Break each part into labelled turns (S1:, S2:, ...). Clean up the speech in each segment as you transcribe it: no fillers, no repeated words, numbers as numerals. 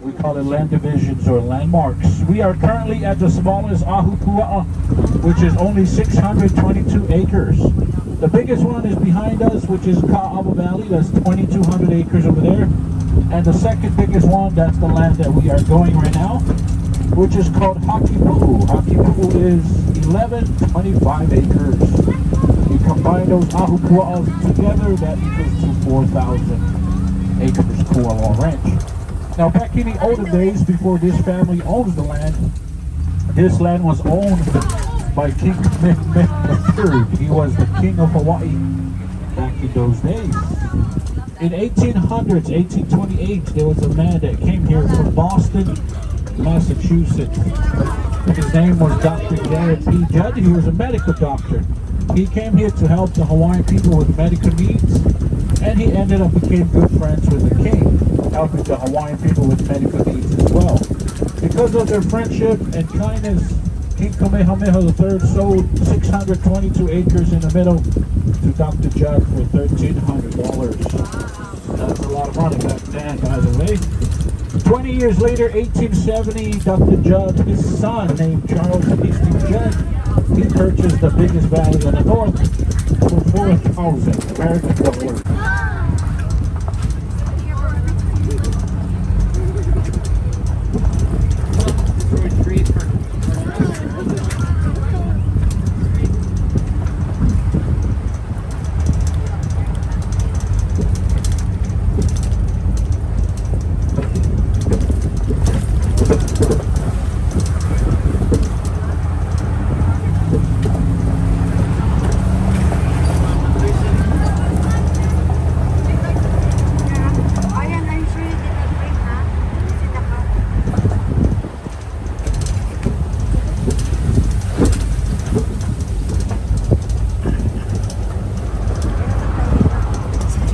S1: We call it land divisions or landmarks. We are currently at the smallest Oʻahu Pua'a, which is only 622 acres. The biggest one is behind us, which is Kaʻaʻawa Valley. That's 2,200 acres over there. And the second biggest one, that's the land that we are going right now, which is called Hakipuʻu. Hakipuʻu is 1,125 acres. You combine those Oʻahu Pua'as together, that equals to 4,000 acres Kualoa Ranch. Now, back in the olden days, before this family owns the land, this land was owned by King Kamehameha III. He was the king of Hawaii back in those days. In 1800s, 1828, there was a man that came here from Boston, Massachusetts. His name was Dr. Garrett P. Judd. He was a medical doctor. He came here to help the Hawaiian people with medical needs, and he ended up became good friends with the king, helping the Hawaiian people with medical needs as well. Because of their friendship and kindness, King Kamehameha III sold 622 acres in the middle to Dr. Judd for $1,300. That's a lot of money back then, by the way. 20 years later, 1870, Dr. Judd, his son named Charles Hastings Judd, he purchased the biggest valley in the north for 4,000 American dollars.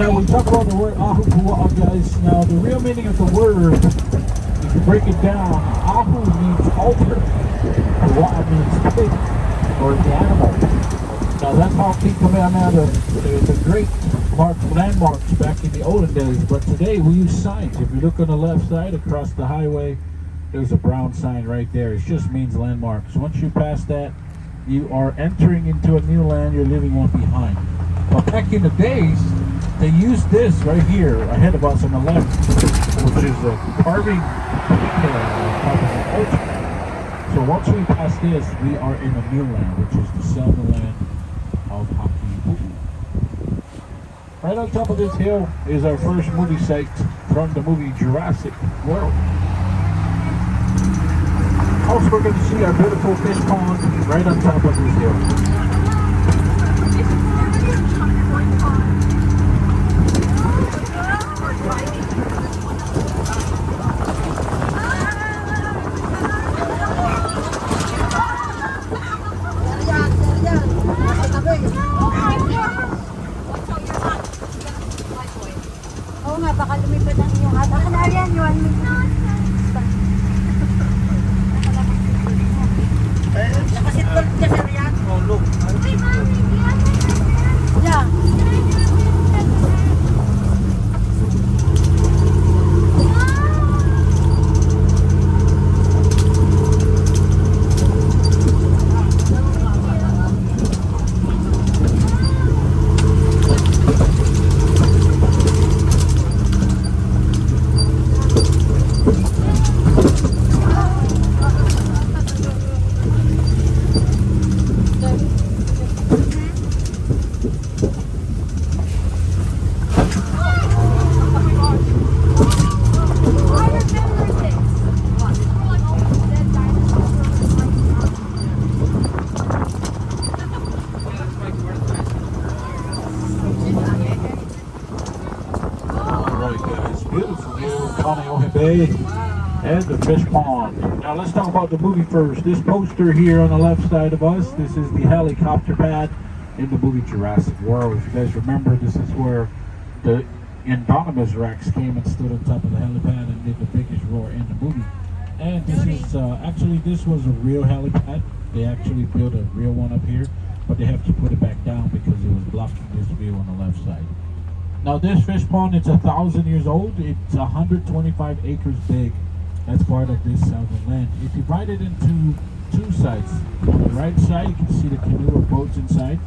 S1: Now we talk about the word Oʻahu Pua'a, guys. Now the real meaning of the word, if you break it down, Oʻahu means altar, Pua'a means pig, or the animal. Now that's how King Kamehameha, the great landmarks back in the olden days, but today we use signs. If you look on the left side across the highway, there's a brown sign right there. It just means landmarks. Once you pass that, you are entering into a new land, you're leaving one behind. But back in the days, they used this right here ahead of us on the left, which is a carving culture. So once we pass this, we are in a new land, which is the Selma land of Hakipuʻu. Right on top of this hill is our first movie site from the movie Jurassic World. Also, we're going to see our beautiful fish pond right on top of this hill.
S2: Oo nga, baka lumipad ang iyong ata. Kanarian, yun. Nakasitlog ka sa riyan. Oh, look. Yeah. Kāneʻohe Bay and the fish pond. Now let's talk about the movie first. This poster here on the left side of us, this is the helicopter pad in the movie Jurassic World. If you guys remember, this is where the Indominus Rex came and stood on top of the helipad and did the biggest roar in the movie. And this is actually, this was a real helipad. They actually built a real one up here, but they have to put it back down because it was blocking this view on the left side. Now this fish pond, it's 1,000 years old. It's 125 acres big.
S1: That's part of this the land. It's divided into two sides. On the right side, you can see the canoe or boats inside.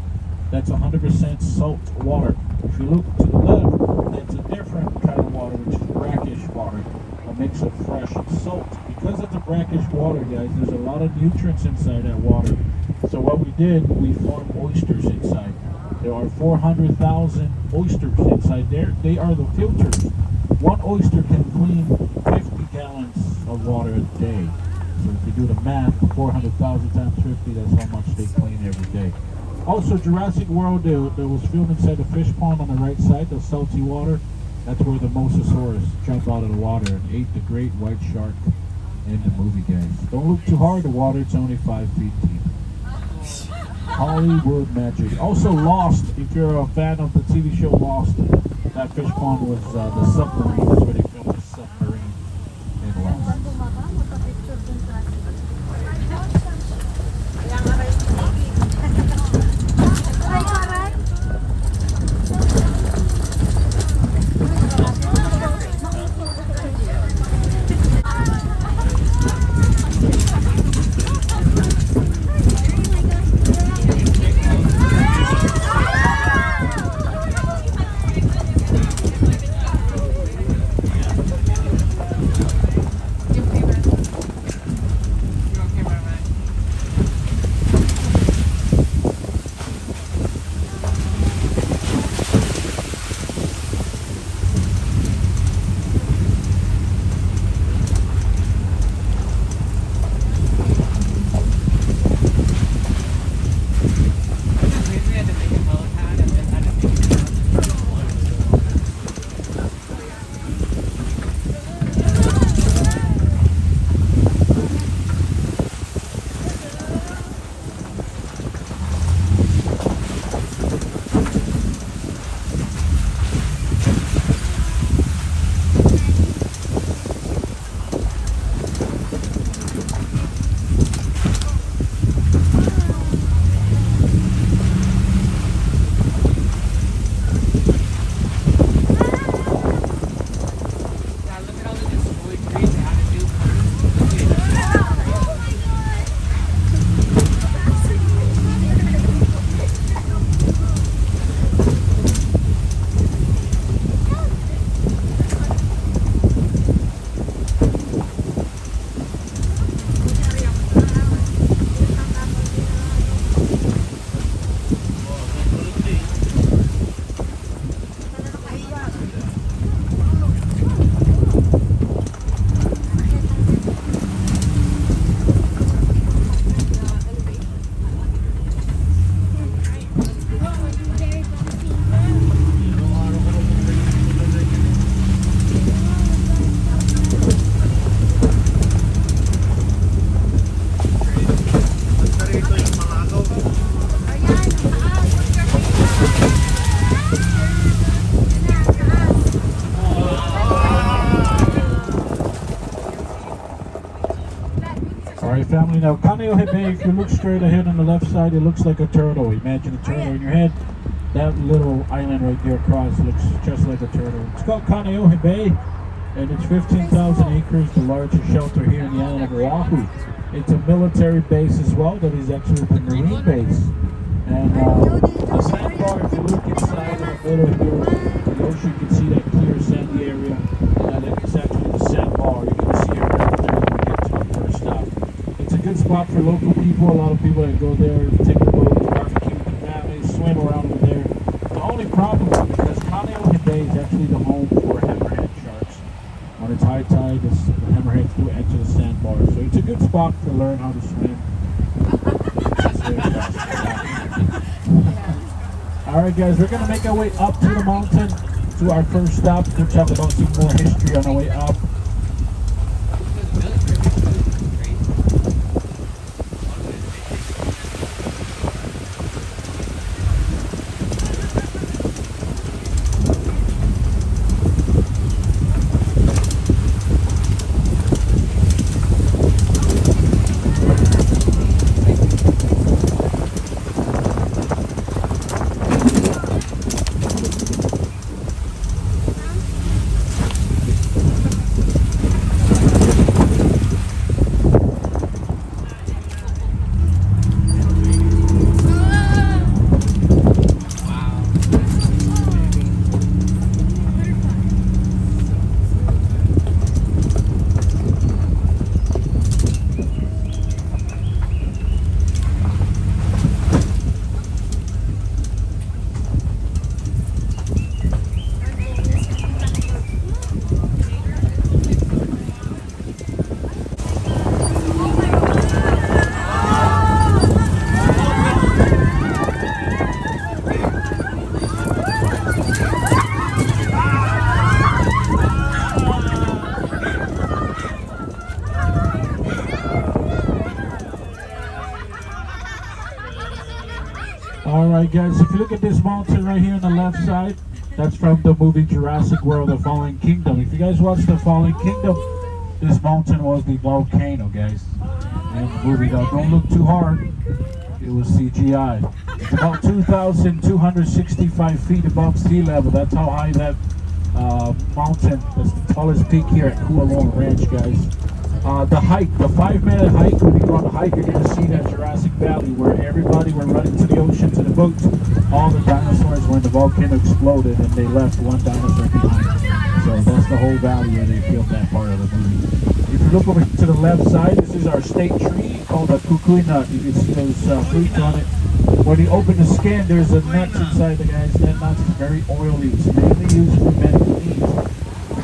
S1: That's 100% salt water. If you look to the left, that's a different kind of water, which is brackish water, a mix of fresh and salt. Because it's a brackish water, guys, there's a lot of nutrients inside that water. So what we did, we formed oysters inside. There are 400,000 oysters inside there. They are the filters. One oyster can clean 50 gallons of water a day. So if you do the math, 400,000 times 50, that's how much they clean every day. Also, Jurassic World, there was filmed inside the fish pond on the right side, the salty water. That's where the mosasaurus jumped out of the water and ate the great white shark in the movie, guys. Don't look too hard, the water, it's only 5 feet deep. Hollywood magic. Also, Lost, if you're a fan of the TV show Lost, that fish pond was the submarine. That's where they filmed the submarine in Lost. Family. Now, Kaneʻohe Bay, if you look straight ahead on the left side, it looks like a turtle. Imagine a turtle in your head. That little island right there across looks just like a turtle. It's called Kaneʻohe Bay, and it's 15,000 acres, the largest shelter here in the island of Oʻahu. It's a military base as well, that is actually the Marine base. And the sandbar, if you look inside in the middle here, the ocean, you can see that clear sandy area. And it's actually the sandbar. You can see it right there when we get to the first stop. It's a good spot for local people. A lot of people that go there, take the boat, barbecue with their families, swim around over there. The only problem is because Kaneʻohe Bay is actually the home for hammerhead sharks. When it's high tide, the hammerheads do enter the sandbar. So it's a good spot to learn how to swim. Alright guys, we're going to make our way up to the mountain to our first stop. We'll talk about some more history on our way up. Alright guys, if you look at this mountain right here on the left side, that's from the movie Jurassic World, The Fallen Kingdom. If you guys watched The Fallen Kingdom, this mountain was the volcano, guys. In the movie, though, don't look too hard. It was CGI. It's about 2,265 feet above sea level. That's how high that mountain, that's the tallest peak here at Kualoa Ranch, guys. The hike, the 5-minute hike, when you go on the hike, you're going to see that Jurassic Valley where everybody were running to the ocean, to the boats. All the dinosaurs when the volcano exploded and they left one dinosaur behind. So that's the whole valley where they filmed that part of the movie. If you look over to the left side, this is our state tree called a kukui nut. You can see those fruits on it. When you open the skin, there's a nut inside the guys. That nut is very oily. It's mainly used for medical needs.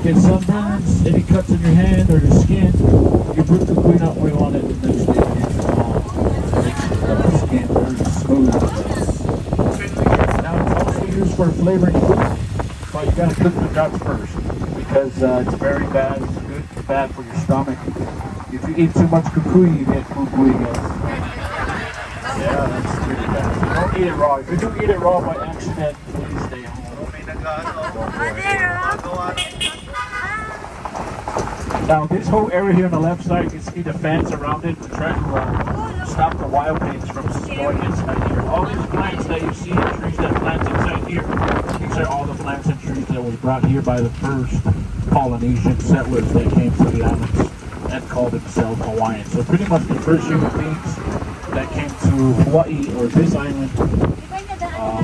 S1: Get sunburns, any cuts in your hand or your skin, you put the kukui nut oil on it and then stick it into the makes the skin very smooth. Now it's also used for flavoring food, but you gotta cook the nuts first because it's very bad. It's good, bad for your stomach. If you eat too much kukui, you get kukui, guys. Yeah, that's pretty bad. So don't eat it raw. If you do eat it raw by accident, please stay home. Now this whole area here on the left side, you can see the fence around it. We try to stop the wild pigs from going inside here. All these plants that you see, the trees that plant inside here, these are all the plants and trees that was brought here by the first Polynesian settlers that came to the islands and called themselves Hawaiian. So pretty much the first human beings that came to Hawaii or this island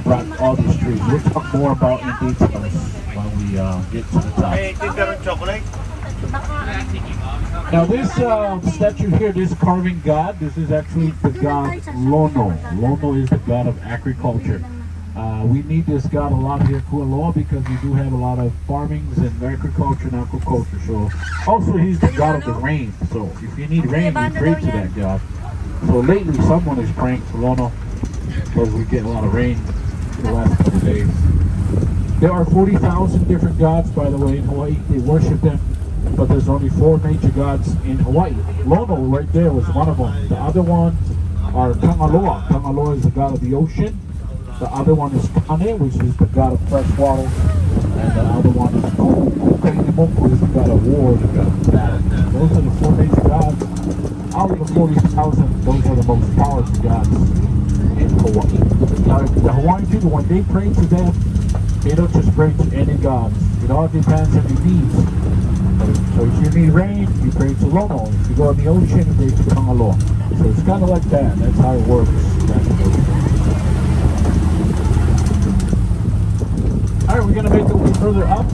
S1: brought all these trees. We'll talk more about in details when we get to the top. Now this statue here, this carving god, this is actually the god Lono. Lono is the god of agriculture. We need this god a lot here at Kualoa because we do have a lot of farmings and agriculture and aquaculture. So also he's the god of the rain. So if you need rain, you pray to that god. So lately someone is praying to Lono because we get a lot of rain in the last couple of days. There are 40,000 different gods, by the way, in Hawaii. They worship them. But there's only 4 major gods in Hawaii. Lono right there was one of them. The other ones are Kangaloa. Kangaloa is the god of the ocean. The other one is Kane, which is the god of fresh water. And the other one is Kuʻaʻawa, who is the god of war, the god of battle. Those are the 4 major gods. Out of the 40,000, those are the most powerful gods in Hawaii. Now, the Hawaiian people, when they pray to them, they don't just pray to any gods. It all depends on your needs. So if you need rain, you pray to Lono. If you go in the ocean, you pray to Kangaloa. So it's kind of like that. That's how it works. Alright, we're going to make our way further up.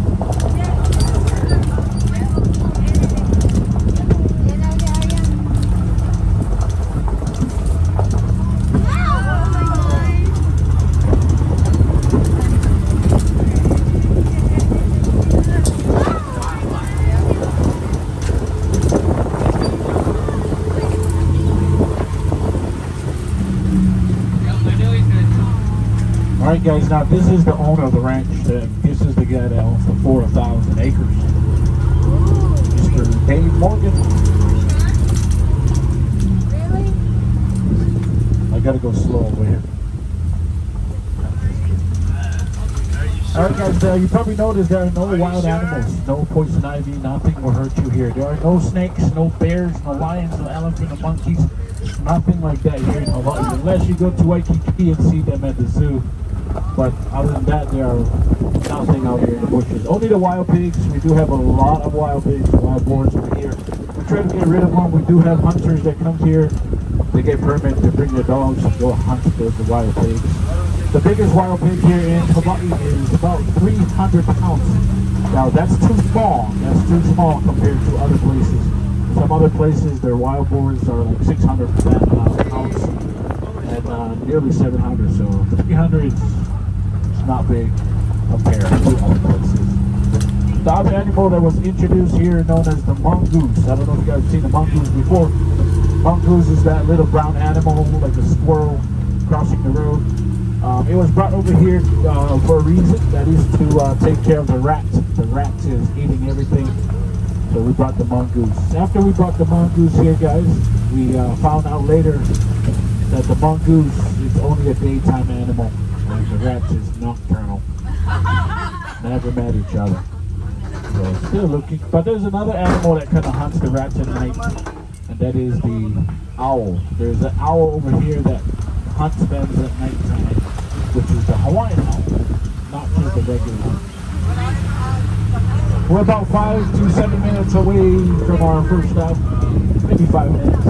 S1: Alright guys, now this is the owner of the ranch. This is the guy that owns the 4,000 acres. Mr. Dave Morgan.
S3: Really?
S1: I gotta go slow over here. Alright guys, you probably noticed there are no wild animals, no poison ivy, nothing will hurt you here. There are no snakes, no bears, no lions, no elephants, no monkeys, nothing like that here in Hawaii, unless you go to Waikiki and see them at the zoo. But other than that, there are nothing out here in the bushes. Only the wild pigs. We do have a lot of wild pigs, wild boars over here. We try to get rid of them. We do have hunters that come here. They get permit to bring their dogs and go hunt the wild pigs. The biggest wild pig here in Hawaii is about 300 pounds. Now that's too small. That's too small compared to other places. Some other places, their wild boars are like 600 pounds and nearly 700. So 300 is not big compared to other places. The other animal that was introduced here known as the mongoose. I don't know if you guys have seen the mongoose before. Mongoose is that little brown animal like a squirrel crossing the road. It was brought over here for a reason, that is to take care of the rat. The rat is eating everything, so we brought the mongoose. After we brought the mongoose here, guys, we found out later that the mongoose is only a daytime animal, and the rat is nocturnal. Never met each other. So still looking. But there's another animal that kind of hunts the rats at night, and that is the owl. There's an owl over here that hunts them at nighttime, which is the Hawaiian owl, not just the regular one. We're about 5 to 7 minutes away from our first stop, maybe 5 minutes.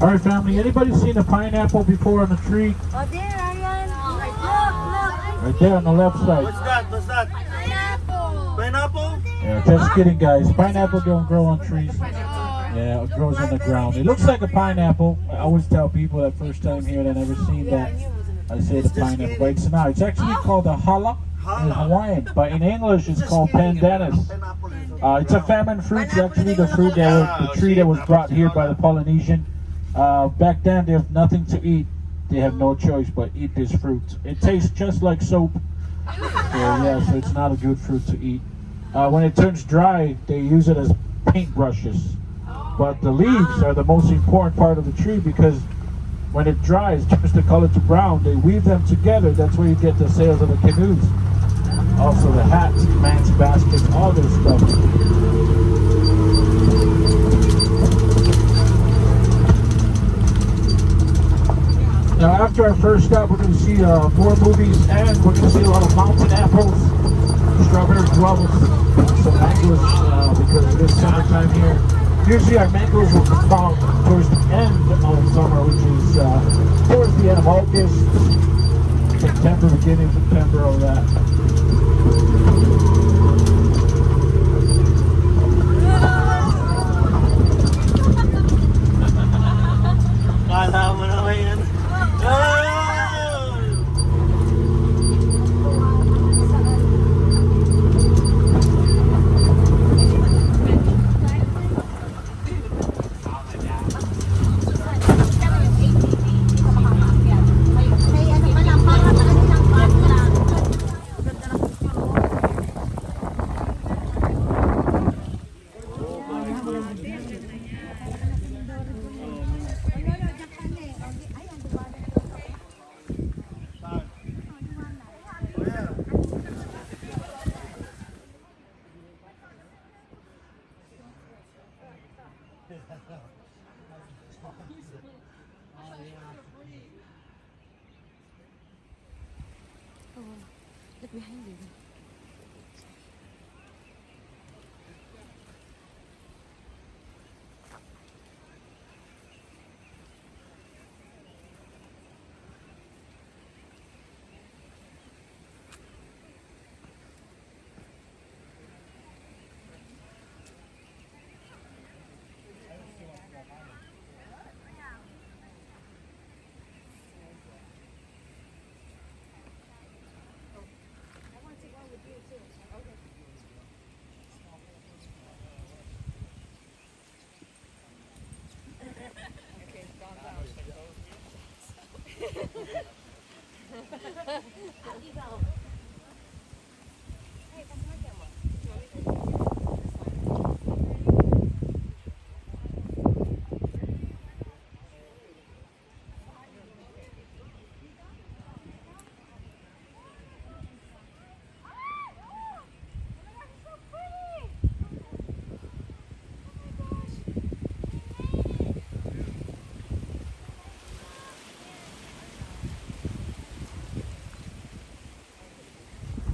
S1: Alright family, anybody seen a pineapple before on a tree?
S3: Oh, there, Ryan. Look,
S1: Right there on the left side.
S4: What's that? What's that?
S3: Pineapple.
S4: Pineapple?
S1: Yeah, just kidding guys. Pineapple don't grow on trees. Yeah, it grows on the ground. It looks like a pineapple. I always tell people that first time here that never seen that. I say the pineapple, but it's not. It's actually called a hala in Hawaiian, but in English it's called pandanus. It's a famine fruit. It's actually the fruit the tree that was brought here by the Polynesian. Back then they have nothing to eat. They have no choice but eat this fruit. It tastes just like soap. So it's not a good fruit to eat. When it turns dry, they use it as paintbrushes. But the leaves are the most important part of the tree because when it dries, turns the color to brown, they weave them together. That's where you get the sails of the canoes. Also the hats, man's baskets, all this stuff. Now after our first stop, we're going to see more movies and we're going to see a lot of mountain apples, strawberry guavas, some mangoes because it is summertime here. Usually our mangoes will come out towards the end of summer, which is towards the end of August, September, beginning of September, all that.
S4: Kala mo naman yan. Ah!
S3: Look behind you.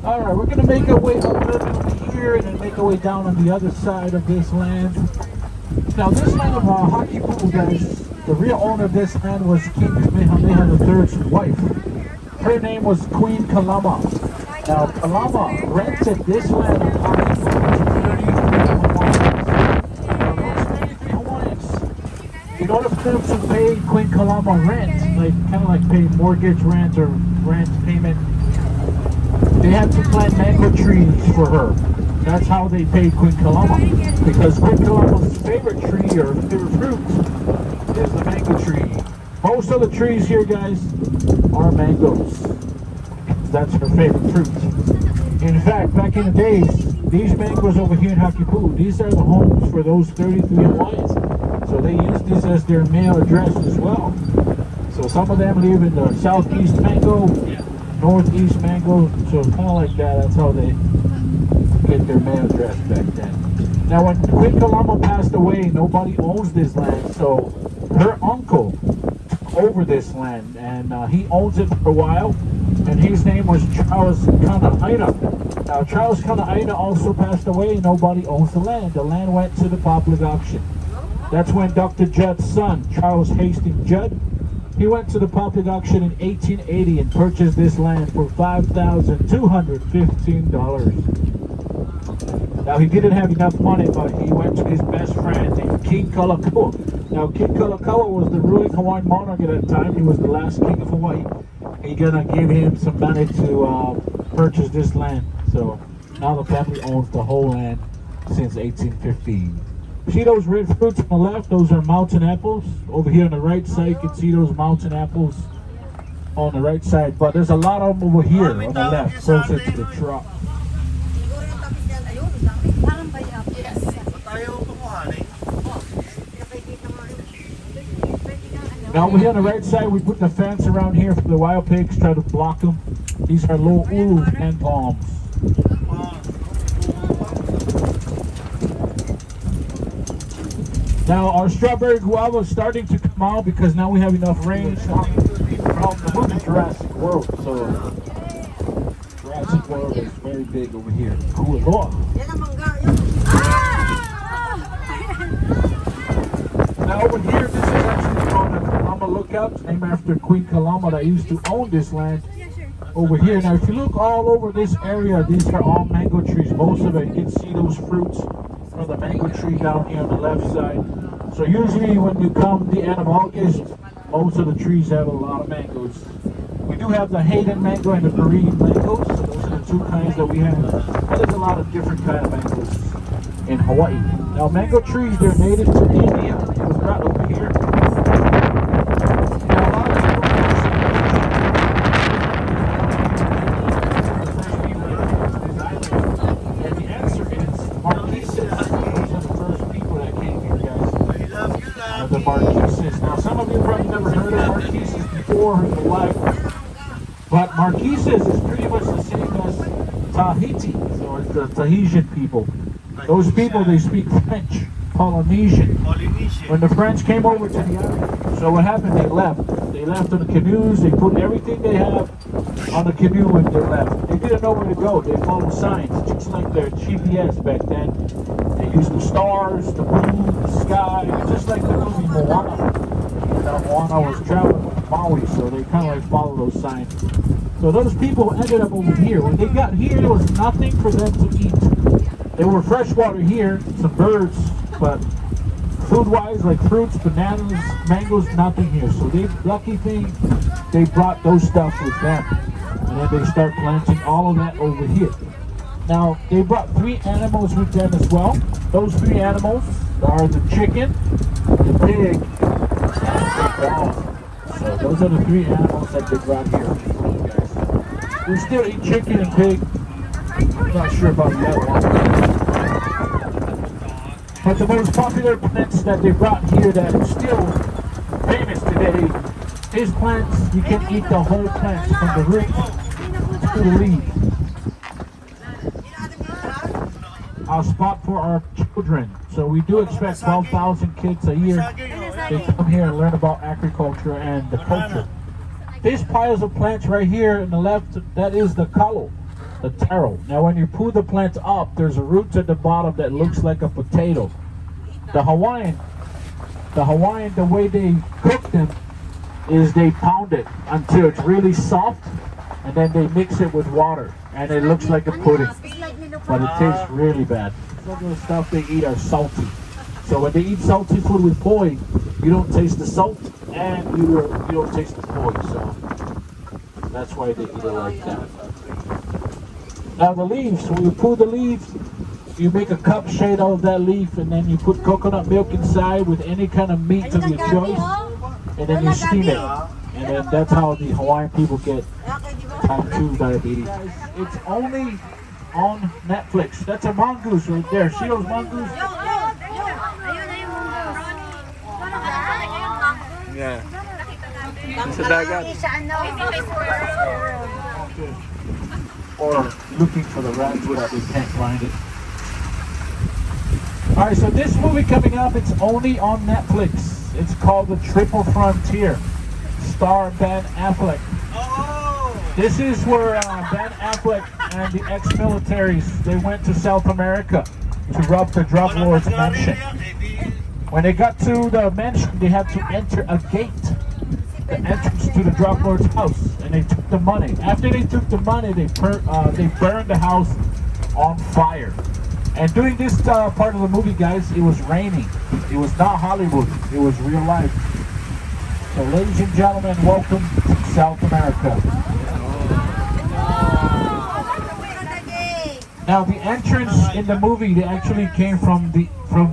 S1: Alright, we're going to make our way up over here and then make our way down on the other side of this land. Now this land of Hakipuʻu, guys, the real owner of this land was King Kamehameha III's wife. Her name was Queen Kalama. Now Kalama rented this land of Hakipuʻu to 33 Hawaiians. In order for them to pay Queen Kalama rent, kind of like pay mortgage rent or rent payment, they had to plant mango trees for her. That's how they paid Queen Kalama. Because Queen Kalama's favorite tree or favorite fruit is the mango tree. Most of the trees here, guys, are mangoes. That's her favorite fruit. In fact, back in the days, these mangoes over here in Hakipuʻu, these are the homes for those 33 Hawaiians. So they use this as their mail address as well. So some of them live in the southeast mango, northeast mango, so kind of like that. That's how they get their mail address back then. Now when Queen Kalama passed away, nobody owns this land, so her uncle took over this land, and he owns it for a while, and his name was Charles Kaʻaʻawa. Now Charles Kaʻaʻawa also passed away, and nobody owns the land. The land went to the public auction. That's when Dr. Judd's son, Charles Hastings Judd, he went to the public auction in 1880 and purchased this land for $5,215. Now he didn't have enough money, but he went to his best friend named King Kalakaua. Now King Kalakaua was the ruling Hawaiian monarch at that time. He was the last king of Hawaii. He gonna give him some money to purchase this land. So now the family owns the whole land since 1815. See those red fruits on the left? Those are mountain apples. Over here on the right side, you can see those mountain apples on the right side. But there's a lot of them over here on the left, closer to the truck. Now over here on the right side, we put the fence around here for the wild pigs, try to block them. These are lo'ulu and palms. Now our strawberry guava is starting to come out because now we have enough rain from the movie Jurassic World. So Jurassic World is very big over here. Kualoa. Now over here, this is actually called the Kalama Lookout. It's named after Queen Kalama that used to own this land. Over here. Now if you look all over this area, these are all mango trees. Most of it, you can see those fruits from the mango tree down here on the left side. So usually when you come the end of August, most of the trees have a lot of mangoes. We do have the Hayden mango and the Korean mangoes. So those are the two kinds that we have. But there's a lot of different kind of mangoes in Hawaii. Now mango trees, they're native to India. It was brought over here. Now a lot of people and the answer is Marquises. Those are the first people that came here, guys. The Marquises. Now some of you probably never heard of Marquises before in your life. But Marquises is pretty much the same as Tahiti, so it's the Tahitian people. Those people, they speak French, Polynesian. When the French came over to the island, so what happened, they left. They left on the canoes, they put everything they have on the canoe and they left. They didn't know where to go, they followed signs, just like their GPS back then. They used the stars, the moon, the sky, just like the movie Moana. Now Moana was traveling with Maui, so they kind of like follow those signs. So those people ended up over here. When they got here, there was nothing for them to eat. There were freshwater here, some birds, but food-wise, like fruits, bananas, mangoes, nothing here. So the lucky thing, they brought those stuff with them. And then they start planting all of that over here. Now, they brought 3 animals with them as well. Those 3 animals are the chicken, the pig, and the dog. So those are the 3 animals that they brought here. Guys. We still eat chicken and pig. I'm not sure about that one. But the most popular plants that they brought here that are still famous today is plants. You can eat the whole plant from the root to the leaf. Our spot for our children. So we do expect 12,000 kids a year. They come here and learn about agriculture and the culture. These piles of plants right here on the left, that is the kalo. the taro. Now when you pull the plants up, there's a root at the bottom that looks like a potato. The Hawaiian, the way they cook them is they pound it until it's really soft, and then they mix it with water, and it looks like a pudding, but it tastes really bad. Some of the stuff they eat are salty. So when they eat salty food with poi, you don't taste the salt, and you don't taste the poi. So that's why they eat it like that. Now the leaves, when you pull the leaves, you make a cup shade out of that leaf, and then you put coconut milk inside with any kind of meat of your choice, and then you steam it. And then that's how the Hawaiian people get type 2 diabetes. It's only on Netflix. That's a mongoose right there. See those mongoose?
S4: Yeah. Sa dagat.
S1: Or looking for the rats but we can't find it. Alright, so this movie coming up, it's only on Netflix. It's called The Triple Frontier. Star Ben Affleck.
S4: Oh!
S1: This is where Ben Affleck and the ex-militaries, they went to South America to rob the drug lord's mansion. When they got to the mansion, they had to enter a gate, the entrance to the drug lord's house, and they took the money. After they took the money, they burned the house on fire. And during this part of the movie, guys, it was raining. It was not Hollywood. It was real life. So, ladies and gentlemen, welcome to South America. Now, the entrance in the movie, they actually came from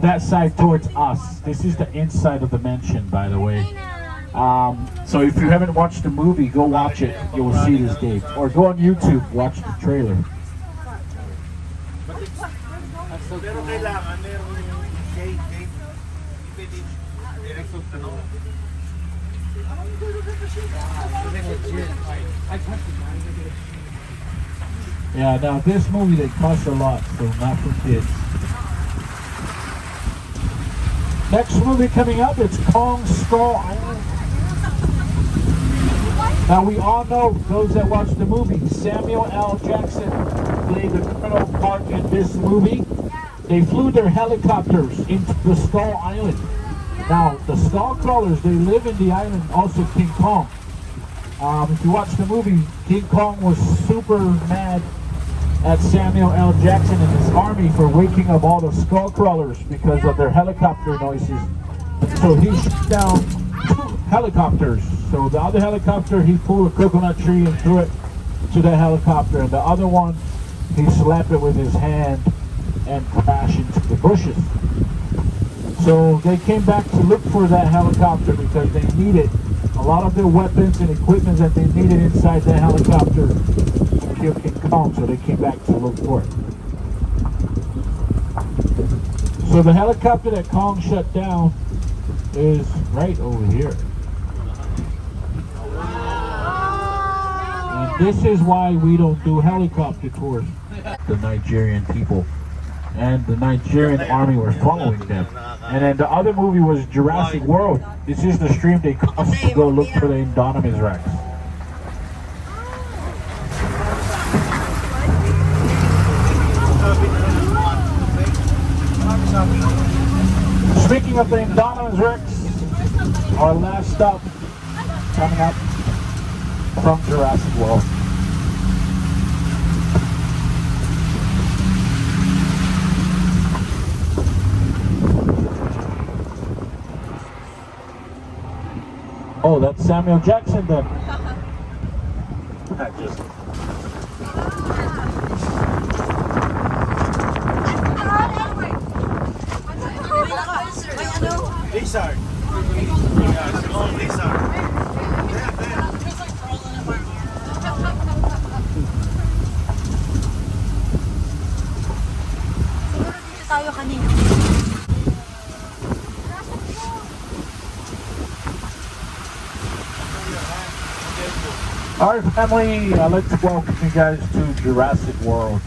S1: that side towards us. This is the inside of the mansion, by the way. So if you haven't watched the movie, go watch it. You will see this gate. Or go on YouTube, watch the trailer.
S4: Pero kailangan meron yung gate. Direksyon ano.
S1: Yeah, now this movie, they cost a lot, so not for kids. Next movie coming up, it's Kong Skull Island. Now we all know, those that watch the movie, Samuel L. Jackson played the criminal part in this movie. They flew their helicopters into the Skull Island. Now, the skull crawlers, they live in the island, also King Kong. If you watch the movie, King Kong was super mad at Samuel L. Jackson and his army for waking up all the skull crawlers because of their helicopter noises. So he shot down 2 helicopters. So the other helicopter, he pulled a coconut tree and threw it to the helicopter, and the other one, he slapped it with his hand and crashed into the bushes. So they came back to look for that helicopter because they needed a lot of their weapons and equipment that they needed inside that helicopter to kill King Kong. So they came back to look for it. So the helicopter that Kong shut down is right over here. And this is why we don't do helicopter tours. The Nigerian people and the Nigerian army were following them. And then the other movie was Jurassic World. This is the stream they crossed to go look for the Indominus Rex. Speaking of the Indominus Rex, our last stop coming up from Jurassic World. Oh, that's Samuel Jackson then. Just
S4: Lizard. Yeah, small lizard.
S3: Tayo kanina.
S1: Alright family, I'd like to welcome you guys to Jurassic World.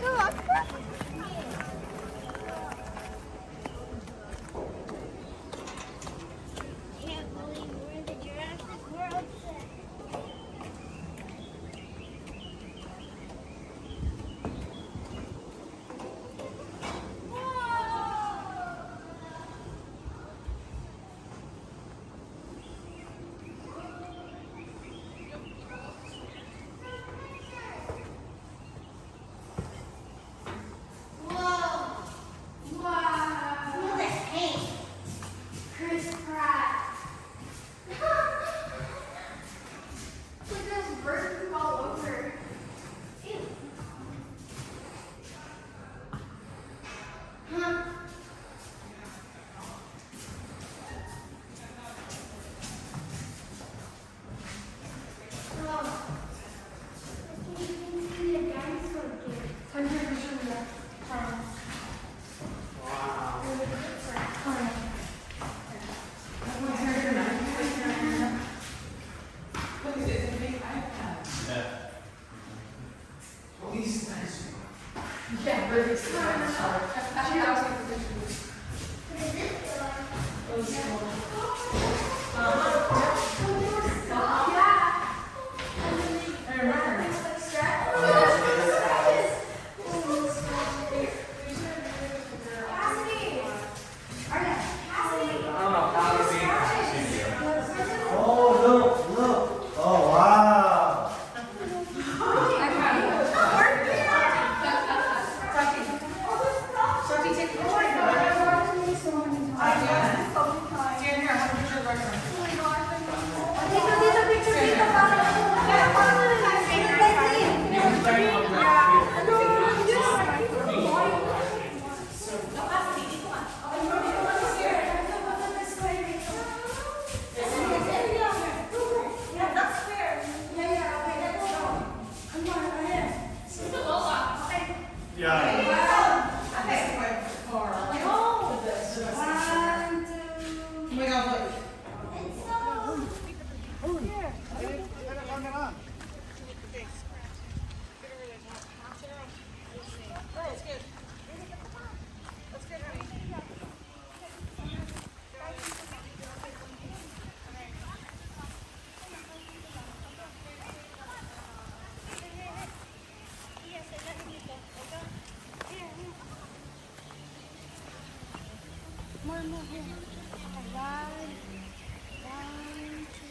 S3: Can't believe we're in the Jurassic World set.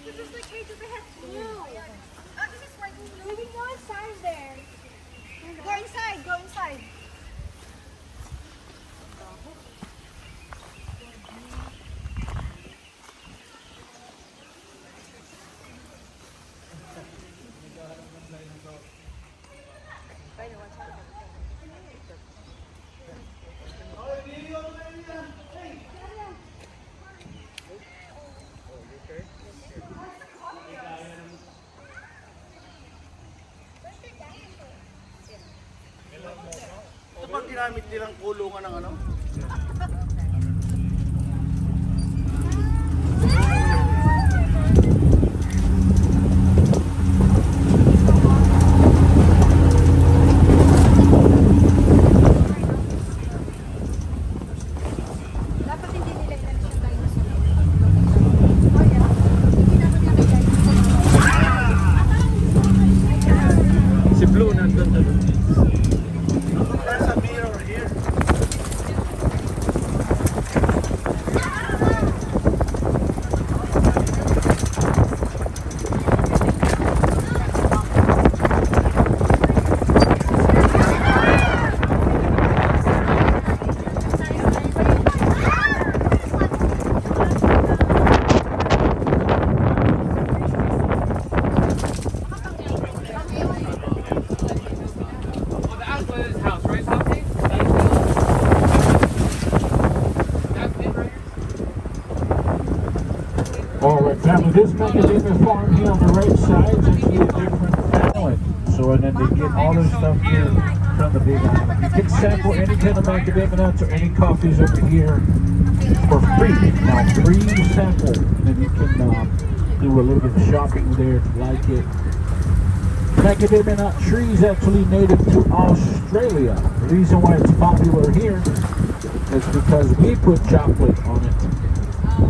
S5: This is the cage that they had blue. Oh, this is working. Maybe go inside there. Go inside, go inside.
S4: Ito ba ginamit nilang kulungan ng ano?
S5: Dapat hindi nila inalis yung dinosaur. Oh yeah. Hindi dapat nila dinosaur.
S4: Si Blue nandun na doon. There's a mirror here.
S1: For example, this Macadamia farm here on the right side is actually a different island. So, and then they get all their stuff here from the big island. You can sample any kind of macadamia nuts or any coffees over here for free. Now, free sample, and then you can do a little bit of shopping there if you like it. Macadamia nut tree is actually native to Australia. The reason why it's popular here is because we put chocolate on it.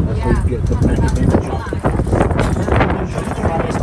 S1: That's where you get the macadamia chocolate. Delicious chocolate.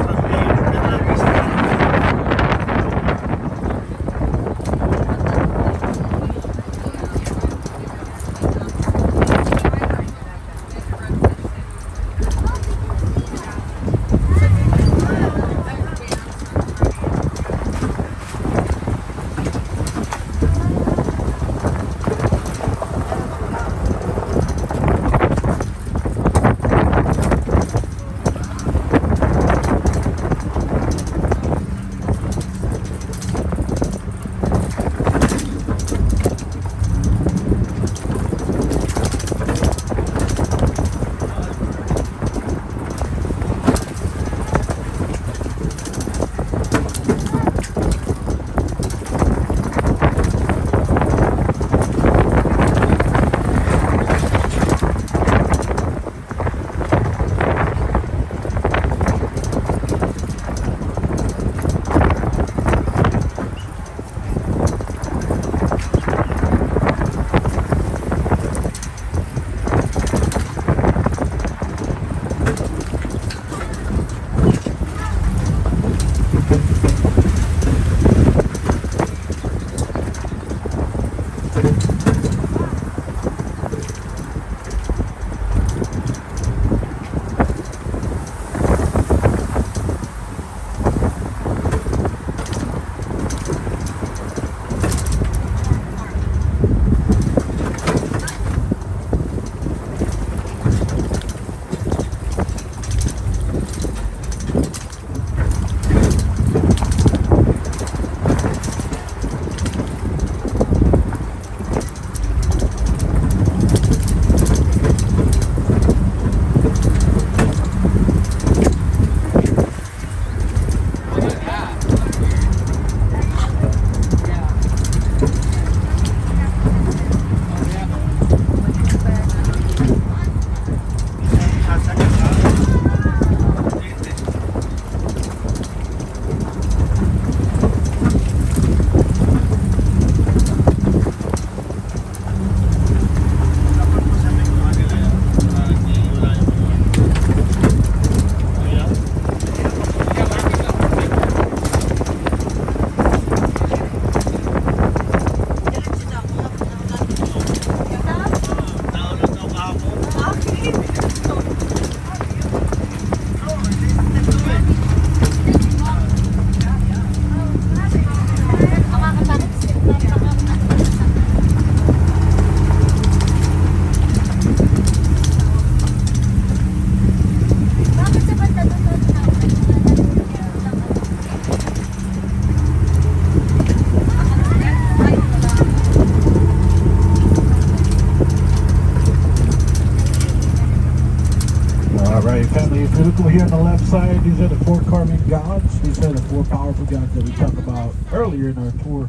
S1: Over here on the left side, these are the four carving gods. These are the four powerful gods that we talked about earlier in our tour.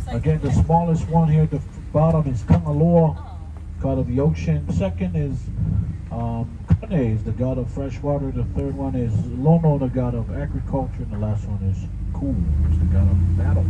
S1: Again, the smallest one here at the bottom is Kaʻaʻawa, god of the ocean. Second is Kane, is the god of fresh water. The third one is Lono, the god of agriculture. And the last one is Ku, who's the god of battle.